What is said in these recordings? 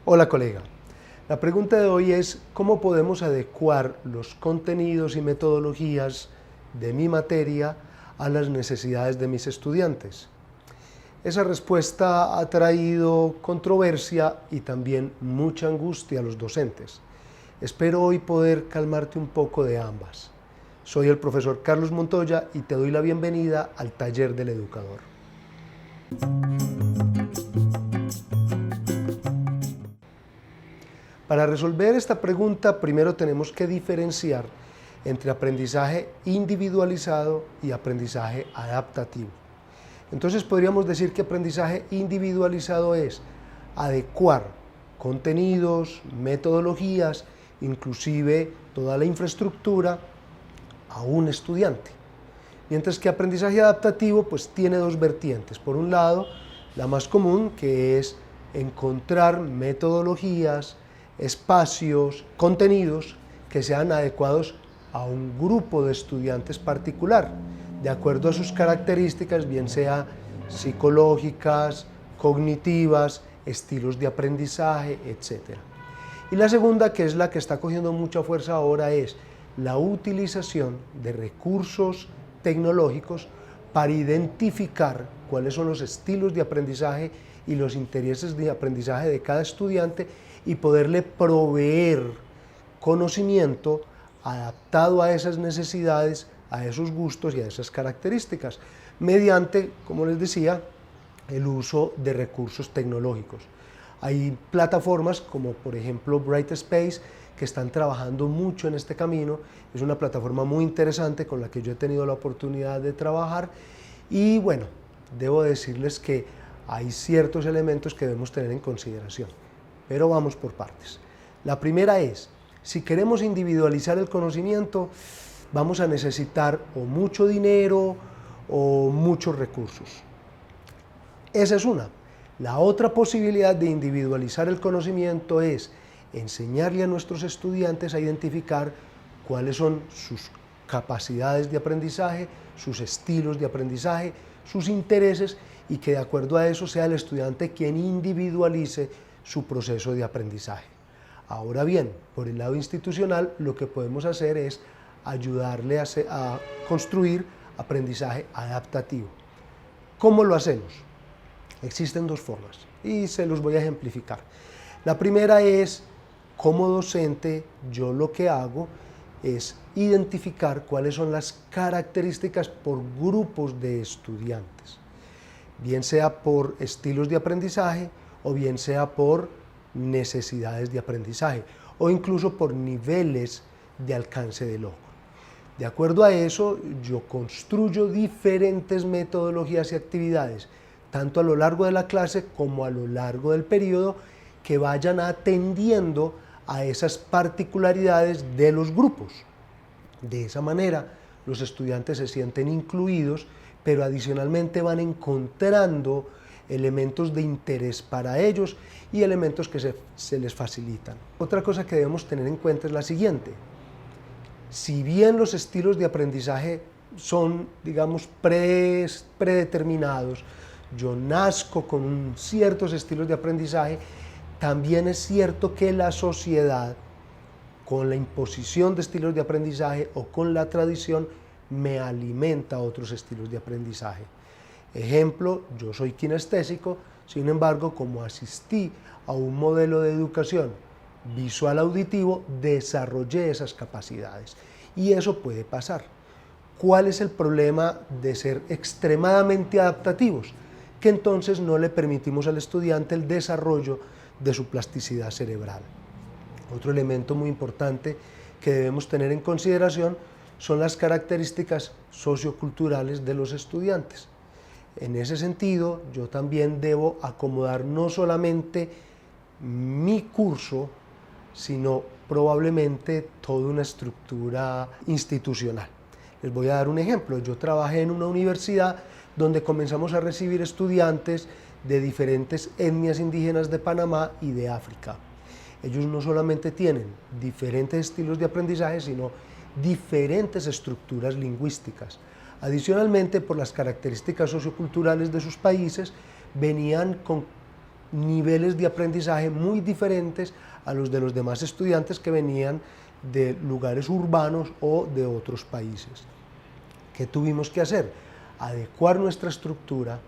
Hola colega, la pregunta de hoy es ¿cómo podemos adecuar los contenidos y metodologías de mi materia a las necesidades de mis estudiantes? Esa respuesta ha traído controversia y también mucha angustia a los docentes. Espero hoy poder calmarte un poco de ambas. Soy el profesor Carlos Montoya y te doy la bienvenida al Taller del Educador. Para resolver esta pregunta, primero tenemos que diferenciar entre aprendizaje individualizado y aprendizaje adaptativo. Entonces podríamos decir que aprendizaje individualizado es adecuar contenidos, metodologías, inclusive toda la infraestructura a un estudiante. Mientras que aprendizaje adaptativo pues tiene dos vertientes. Por un lado, la más común, que es encontrar metodologías, espacios, contenidos que sean adecuados a un grupo de estudiantes particular, de acuerdo a sus características, bien sea psicológicas, cognitivas, estilos de aprendizaje, etc. Y la segunda, que es la que está cogiendo mucha fuerza ahora, es la utilización de recursos tecnológicos para identificar cuáles son los estilos de aprendizaje y los intereses de aprendizaje de cada estudiante y poderle proveer conocimiento adaptado a esas necesidades, a esos gustos y a esas características, mediante, como les decía, el uso de recursos tecnológicos. Hay plataformas como por ejemplo Brightspace que están trabajando mucho en este camino. Es una plataforma muy interesante con la que yo he tenido la oportunidad de trabajar y bueno, debo decirles que hay ciertos elementos que debemos tener en consideración, pero vamos por partes. La primera es, si queremos individualizar el conocimiento, vamos a necesitar o mucho dinero o muchos recursos. Esa es una. La otra posibilidad de individualizar el conocimiento es enseñarle a nuestros estudiantes a identificar cuáles son sus capacidades de aprendizaje, sus estilos de aprendizaje, sus intereses y que de acuerdo a eso sea el estudiante quien individualice su proceso de aprendizaje. Ahora bien, por el lado institucional, lo que podemos hacer es ayudarle a construir aprendizaje adaptativo. ¿Cómo lo hacemos? Existen dos formas y se los voy a ejemplificar. La primera es, como docente, yo lo que hago es identificar cuáles son las características por grupos de estudiantes, bien sea por estilos de aprendizaje o bien sea por necesidades de aprendizaje o incluso por niveles de alcance del ojo. De acuerdo a eso, yo construyo diferentes metodologías y actividades, tanto a lo largo de la clase como a lo largo del periodo, que vayan atendiendo a esas particularidades de los grupos. De esa manera, los estudiantes se sienten incluidos, pero adicionalmente van encontrando elementos de interés para ellos y elementos que se les facilitan. Otra cosa que debemos tener en cuenta es la siguiente. Si bien los estilos de aprendizaje son, digamos, predeterminados, yo nazco con ciertos estilos de aprendizaje, también es cierto que la sociedad, con la imposición de estilos de aprendizaje o con la tradición, me alimenta otros estilos de aprendizaje. Ejemplo, yo soy kinestésico, sin embargo, como asistí a un modelo de educación visual auditivo, desarrollé esas capacidades. Y eso puede pasar. ¿Cuál es el problema de ser extremadamente adaptativos? Que entonces no le permitimos al estudiante el desarrollo de su plasticidad cerebral. Otro elemento muy importante que debemos tener en consideración son las características socioculturales de los estudiantes. En ese sentido, yo también debo acomodar no solamente mi curso, sino probablemente toda una estructura institucional. Les voy a dar un ejemplo. Yo trabajé en una universidad donde comenzamos a recibir estudiantes de diferentes etnias indígenas de Panamá y de África. Ellos no solamente tienen diferentes estilos de aprendizaje, sino diferentes estructuras lingüísticas. Adicionalmente, por las características socioculturales de sus países, venían con niveles de aprendizaje muy diferentes a los de los demás estudiantes que venían de lugares urbanos o de otros países. ¿Qué tuvimos que hacer? Adecuar nuestra estructura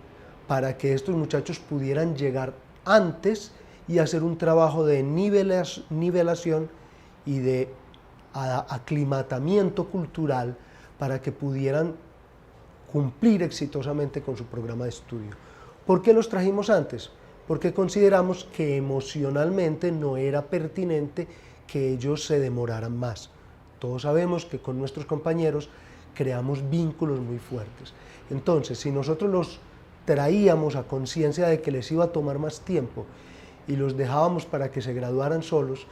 para que estos muchachos pudieran llegar antes y hacer un trabajo de nivelación y de aclimatamiento cultural para que pudieran cumplir exitosamente con su programa de estudio. ¿Por qué los trajimos antes? Porque consideramos que emocionalmente no era pertinente que ellos se demoraran más. Todos sabemos que con nuestros compañeros creamos vínculos muy fuertes. Entonces, si nosotros los traíamos a conciencia de que les iba a tomar más tiempo y los dejábamos para que se graduaran solos,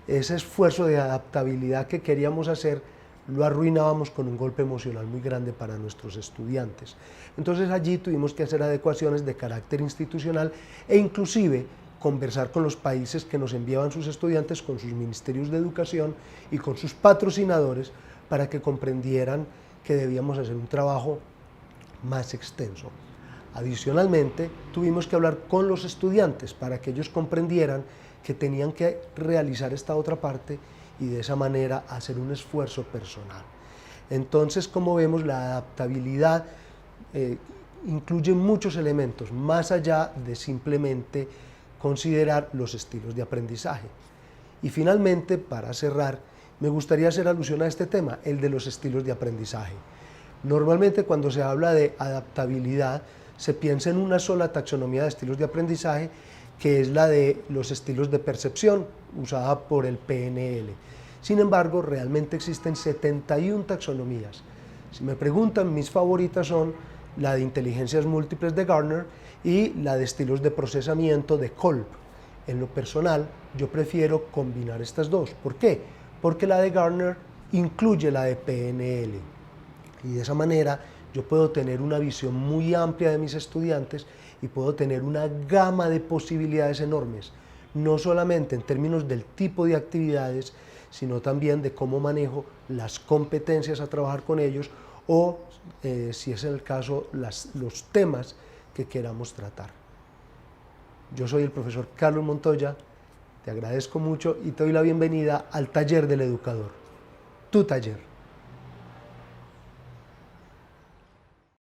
ese esfuerzo de adaptabilidad que queríamos hacer lo arruinábamos con un golpe emocional muy grande para nuestros estudiantes. Entonces allí tuvimos que hacer adecuaciones de carácter institucional e inclusive conversar con los países que nos enviaban sus estudiantes, con sus ministerios de educación y con sus patrocinadores para que comprendieran que debíamos hacer un trabajo más extenso. Adicionalmente, tuvimos que hablar con los estudiantes para que ellos comprendieran que tenían que realizar esta otra parte y de esa manera hacer un esfuerzo personal. Entonces, como vemos, la adaptabilidad incluye muchos elementos, más allá de simplemente considerar los estilos de aprendizaje. Y finalmente, para cerrar, me gustaría hacer alusión a este tema, el de los estilos de aprendizaje. Normalmente cuando se habla de adaptabilidad, se piensa en una sola taxonomía de estilos de aprendizaje, que es la de los estilos de percepción, usada por el PNL. Sin embargo, realmente existen 71 taxonomías. Si me preguntan, mis favoritas son la de inteligencias múltiples de Gardner y la de estilos de procesamiento de Kolb. En lo personal, yo prefiero combinar estas dos. ¿Por qué? Porque la de Gardner incluye la de PNL. Y de esa manera yo puedo tener una visión muy amplia de mis estudiantes y puedo tener una gama de posibilidades enormes, no solamente en términos del tipo de actividades, sino también de cómo manejo las competencias a trabajar con ellos o, si es el caso, los temas que queramos tratar. Yo soy el profesor Carlos Montoya, te agradezco mucho y te doy la bienvenida al Taller del Educador, tu taller.